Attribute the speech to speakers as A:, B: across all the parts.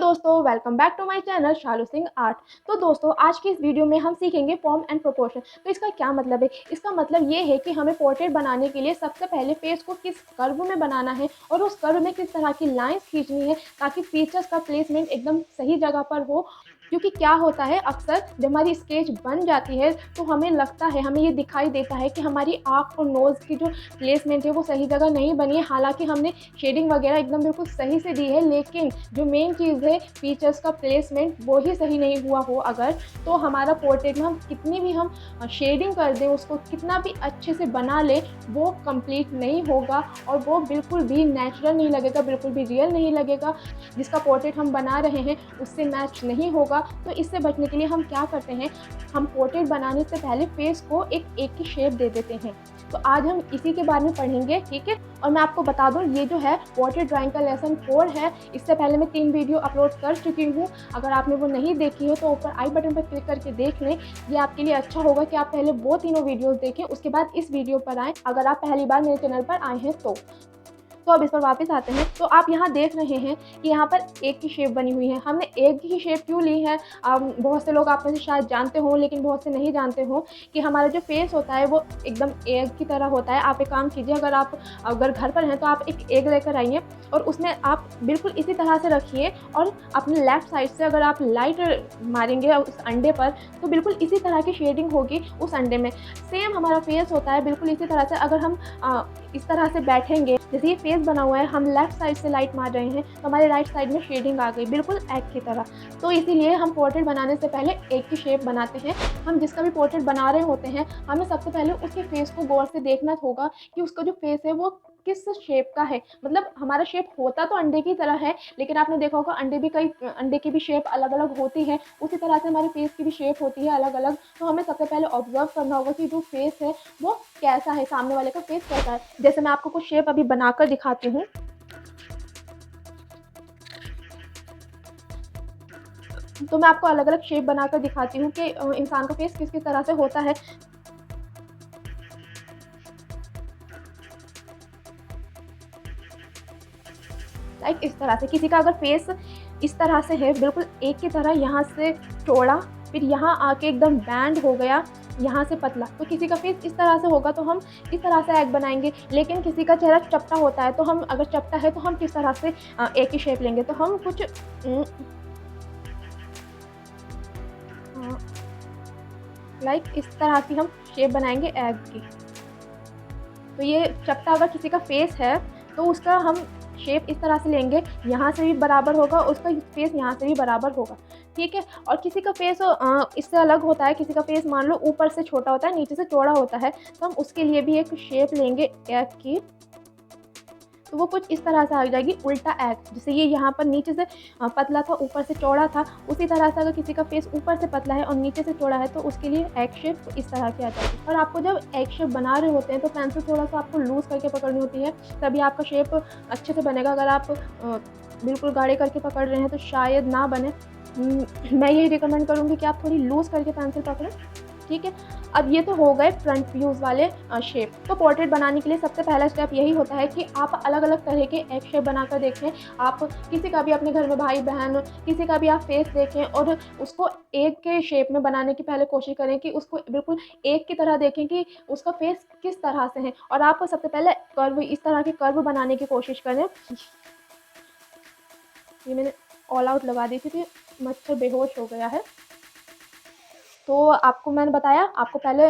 A: दोस्तों, welcome back to my channel Shalu Singh art. तो दोस्तों, आज की इस वीडियो में हम सीखेंगे फॉर्म एंड प्रोपोर्शन। तो इसका क्या मतलब है? इसका मतलब ये है कि हमें पोर्ट्रेट बनाने के लिए सबसे पहले फेस को किस कर्व में बनाना है और उस कर्व में किस तरह की लाइंस खींचनी है ताकि फीचर्स का प्लेसमेंट एकदम सही जगह पर हो। क्योंकि क्या होता है, अक्सर जब हमारी स्केच बन जाती है तो हमें लगता है, हमें ये दिखाई देता है कि हमारी आँख और नोज़ की जो प्लेसमेंट है वो सही जगह नहीं बनी है। हालाँकि हमने शेडिंग वगैरह एकदम बिल्कुल सही से दी है, लेकिन जो मेन चीज़ है फीचर्स का प्लेसमेंट वो ही सही नहीं हुआ हो अगर, तो हमारा पोर्ट्रेट में हम कितनी भी हम शेडिंग कर दें, उसको कितना भी अच्छे से बना लें, वो कंप्लीट नहीं होगा और वो बिल्कुल भी नेचुरल नहीं लगेगा, बिल्कुल भी रियल नहीं लगेगा। जिसका पोर्ट्रेट हम बना रहे हैं उससे मैच नहीं होगा। तो इससे बचने के लिए हम क्या करते हैं, हम पोर्ट्रेट बनाने से पहले फेस को एक की शेप दे देते हैं। तो आज हम इसी के बारे में पढ़ेंगे, ठीक है। और मैं आपको बता दूं, ये जो है पोर्ट्रेट ड्राइंग का लेसन 4 है। इससे पहले मैं 3 वीडियो अपलोड कर चुकी हूँ। अगर आपने वो नहीं देखी है तो ऊपर आई बटन पर क्लिक करके देख लें। ये आपके लिए अच्छा होगा कि आप पहले वो तीनों वीडियोस देखें, उसके बाद इस वीडियो पर आएँ, अगर आप पहली बार मेरे चैनल पर आए हैं तो। अब इस पर वापस आते हैं। तो आप यहाँ देख रहे हैं कि यहाँ पर एग की शेप बनी हुई है। हमने एग की शेप क्यों ली है? बहुत से लोग आप में से शायद जानते हों, लेकिन बहुत से नहीं जानते हों कि हमारा जो फेस होता है वो एकदम एग की तरह होता है। आप एक काम कीजिए, अगर घर पर हैं तो आप एक एग लेकर आइए और उसमें आप बिल्कुल इसी तरह से रखिए और अपने लेफ्ट साइड से अगर आप लाइट मारेंगे उस अंडे पर तो बिल्कुल इसी तरह की शेडिंग होगी उस अंडे में। सेम हमारा फेस होता है बिल्कुल इसी तरह से। अगर हम इस तरह से बैठेंगे, जैसे ये फेस बना हुआ है, हम लेफ्ट साइड से लाइट मार रहे हैं तो हमारे राइट साइड में शेडिंग आ गई बिल्कुल एग की तरह। तो इसीलिए हम पोर्ट्रेट बनाने से पहले एग की शेप बनाते हैं। हम जिसका भी पोर्ट्रेट बना रहे होते हैं, हमें सबसे पहले उसके फेस को गौर से देखना होगा कि उसका जो फेस है वो किस शेप का है। मतलब हमारा शेप होता तो अंडे की तरह है, लेकिन आपने देखा होगा अंडे की भी शेप अलग अलग होती है। उसी तरह से हमारे फेस की भी शेप होती है अलग अलग। तो हमें सबसे पहले ऑब्जर्व करना होगा कि जो फेस है वो कैसा है, सामने वाले का फेस कैसा है। जैसे मैं आपको कुछ शेप अभी बनाकर दिखाती हूँ। तो मैं आपको अलग अलग शेप बनाकर दिखाती हूँ कि इंसान का फेस किस किस तरह से होता है। लाइक इस तरह से किसी का अगर फेस इस तरह से है बिल्कुल एक की तरह, यहाँ से चौड़ा, फिर यहाँ आके एकदम बैंड हो गया, यहाँ से पतला, तो किसी का फेस इस तरह से होगा तो हम इस तरह से एग बनाएंगे। लेकिन किसी का चेहरा चपटा होता है तो हम, अगर चपटा है तो हम किस तरह से एक ही शेप लेंगे। तो हम कुछ लाइक इस तरह की हम शेप बनाएंगे एग की। तो ये चपटा अगर किसी का फेस है तो उसका हम शेप इस तरह से लेंगे, यहाँ से भी बराबर होगा, उसका फेस यहाँ से भी बराबर होगा, ठीक है। और किसी का फेस इससे अलग होता है। किसी का फेस मान लो ऊपर से छोटा होता है, नीचे से चौड़ा होता है, तो हम उसके लिए भी एक शेप लेंगे एग की। तो वो कुछ इस तरह से आ जाएगी उल्टा एग। जैसे ये यहाँ पर नीचे से पतला था, ऊपर से चौड़ा था, उसी तरह से अगर किसी का फेस ऊपर से पतला है और नीचे से चौड़ा है तो उसके लिए एग शेप इस तरह की आ जाएगी। और आपको जब एग शेप बना रहे होते हैं तो पेंसिल थोड़ा सा आपको लूज़ करके पकड़नी होती है, तभी आपका शेप अच्छे से बनेगा। अगर आप बिल्कुल गाढ़े करके पकड़ रहे हैं तो शायद ना बने। मैं यही रिकमेंड करूँगी कि आप थोड़ी लूज़ करके पेंसिल पकड़ें, ठीक है। अब ये तो हो गए फ्रंट व्यूज़ वाले शेप। तो पोर्ट्रेट बनाने के लिए सबसे पहला स्टेप यही होता है कि आप अलग अलग तरह के एग शेप बनाकर देखें। आप किसी का भी अपने घर में भाई बहन किसी का भी आप फेस देखें और उसको एग के शेप में बनाने की पहले कोशिश करें कि उसको बिल्कुल एग की तरह देखें कि उसका फेस किस तरह से है। और आप सबसे पहले कर्व, इस तरह के कर्व बनाने की कोशिश करें। ये मैंने ऑल आउट लगा दी थी, मच्छर बेहोश हो गया है। तो आपको मैंने बताया, आपको पहले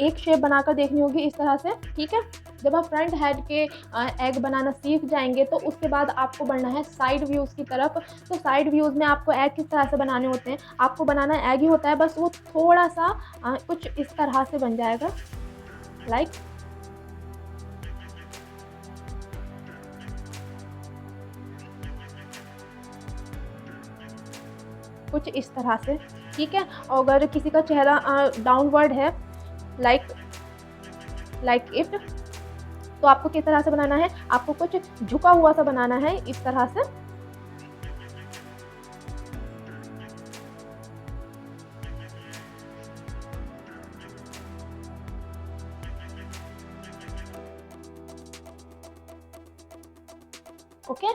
A: एक शेप बनाकर देखनी होगी इस तरह से, ठीक है। जब आप फ्रंट हेड के एग बनाना सीख जाएंगे तो उसके बाद आपको बढ़ना है साइड व्यूज़ की तरफ। तो साइड व्यूज़ में आपको एग किस तरह से बनाने होते हैं, आपको बनाना एग ही होता है, बस वो थोड़ा सा कुछ इस तरह से बन जाएगा, लाइक कुछ इस तरह से, ठीक है। और अगर किसी का चेहरा डाउनवर्ड है, लाइक लाइक इट, तो आपको किस तरह से बनाना है, आपको कुछ झुका हुआ सा बनाना है इस तरह से। ओके।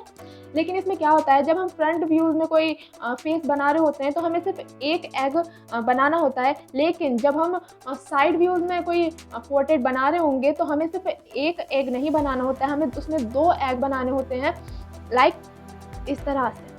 A: लेकिन इसमें क्या होता है, जब हम फ्रंट व्यूज़ में कोई फेस बना रहे होते हैं तो हमें सिर्फ एक एग बनाना होता है, लेकिन जब हम साइड व्यूज़ में कोई पोर्ट्रेट बना रहे होंगे तो हमें सिर्फ एक एग नहीं बनाना होता है, हमें उसमें 2 एग बनाने होते हैं, लाइक इस तरह से।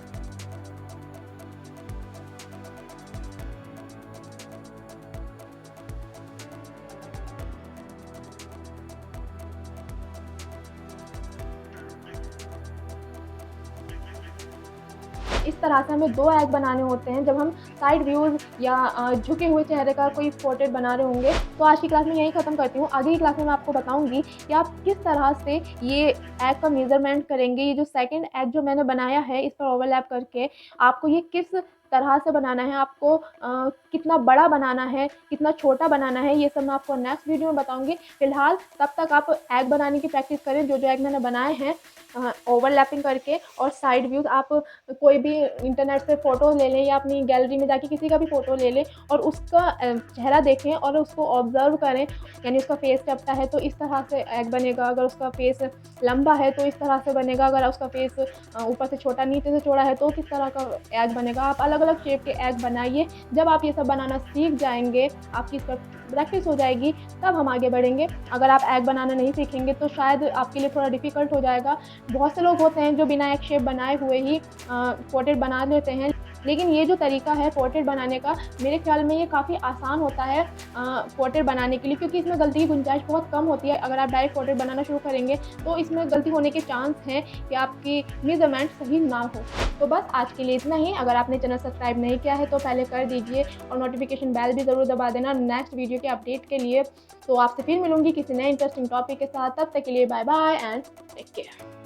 A: इस तरह से हमें 2 एग बनाने होते हैं जब हम साइड व्यूज़ या झुके हुए चेहरे का कोई पोर्ट्रेट बना रहे होंगे। तो आज की क्लास में यही ख़त्म करती हूँ। आगे की क्लास में मैं आपको बताऊँगी कि आप किस तरह से ये एग का मेज़रमेंट करेंगे। ये जो सेकंड एग जो मैंने बनाया है इस पर ओवरलैप करके, आपको ये किस तरह से बनाना है, आपको कितना बड़ा बनाना है, कितना छोटा बनाना है, ये सब मैं आपको नेक्स्ट वीडियो में बताऊँगी। फ़िलहाल तब तक आप एग बनाने की प्रैक्टिस करें, जो एग मैंने बनाए हैं ओवरलैपिंग करके। और साइड व्यूज़ आप कोई भी इंटरनेट से फ़ोटो ले लें या अपनी गैलरी में जाके किसी का भी फ़ोटो ले लें और उसका चेहरा देखें और उसको ऑब्ज़र्व करें, यानी उसका फेस चपटा है तो इस तरह से एग बनेगा, अगर उसका फेस लंबा है तो इस तरह से बनेगा, अगर उसका फेस ऊपर से छोटा नीचे से चौड़ा है तो किस तरह का एग बनेगा। आप अलग-अलग शेप के एग बनाइए। जब आप ये सब बनाना सीख जाएँगे, आपकी इस पर प्रैक्टिस हो जाएगी, तब हम आगे बढ़ेंगे। अगर आप एग बनाना नहीं सीखेंगे तो शायद आपके लिए थोड़ा डिफ़िकल्ट हो जाएगा। बहुत से लोग होते हैं जो बिना एग शेप बनाए हुए ही पोर्ट्रेट बना लेते हैं, लेकिन ये जो तरीका है पोर्ट्रेट बनाने का, मेरे ख्याल में ये काफ़ी आसान होता है पोर्ट्रेट बनाने के लिए, क्योंकि इसमें गलती की गुंजाइश बहुत कम होती है। अगर आप डायरेक्ट पोर्ट्रेट बनाना शुरू करेंगे तो इसमें गलती होने के चांस हैं कि आपकी मेज़रमेंट सही ना हो। तो बस आज के लिए इतना ही। अगर आपने चैनल सब्सक्राइब नहीं किया है तो पहले कर दीजिए और नोटिफिकेशन बेल भी ज़रूर दबा देना नेक्स्ट वीडियो के अपडेट के लिए। तो आपसे फिर मिलूँगी किसी नए इंटरेस्टिंग टॉपिक के साथ। तब तक के लिए bye bye and take care.